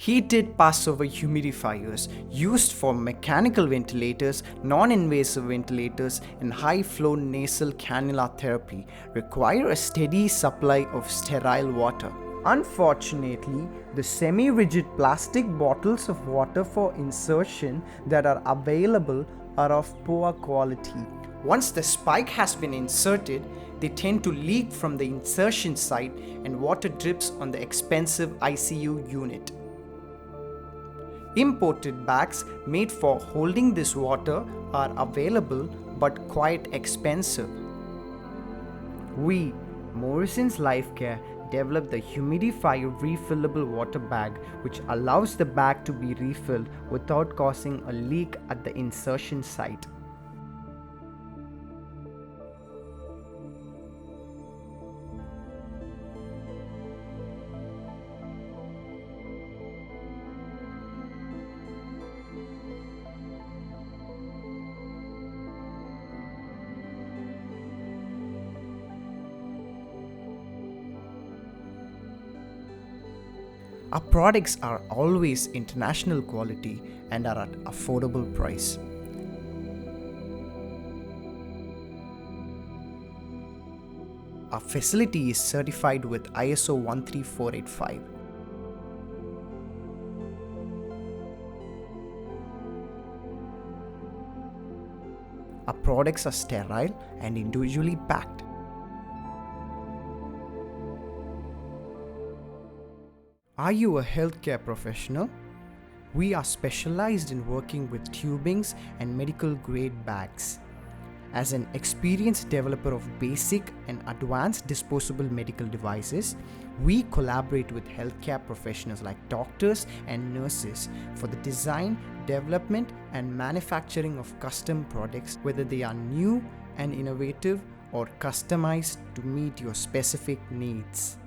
Heated passover humidifiers used for mechanical ventilators, non-invasive ventilators, and high-flow nasal cannula therapy require a steady supply of sterile water. Unfortunately, the semi-rigid plastic bottles of water for insertion that are available are of poor quality. Once the spike has been inserted, they tend to leak from the insertion site and water drips on the expensive ICU unit. Imported bags made for holding this water are available but quite expensive. We, Morrisons Lifecare, developed the Humidifier refillable water bag, which allows the bag to be refilled without causing a leak at the insertion site. Our products are always international quality and are at affordable price. Our facility is certified with ISO 13485. Our products are sterile and individually packed. Are you a healthcare professional? We are specialized in working with tubings and medical grade bags. As an experienced developer of basic and advanced disposable medical devices, we collaborate with healthcare professionals like doctors and nurses for the design, development, and manufacturing of custom products, whether they are new and innovative or customized to meet your specific needs.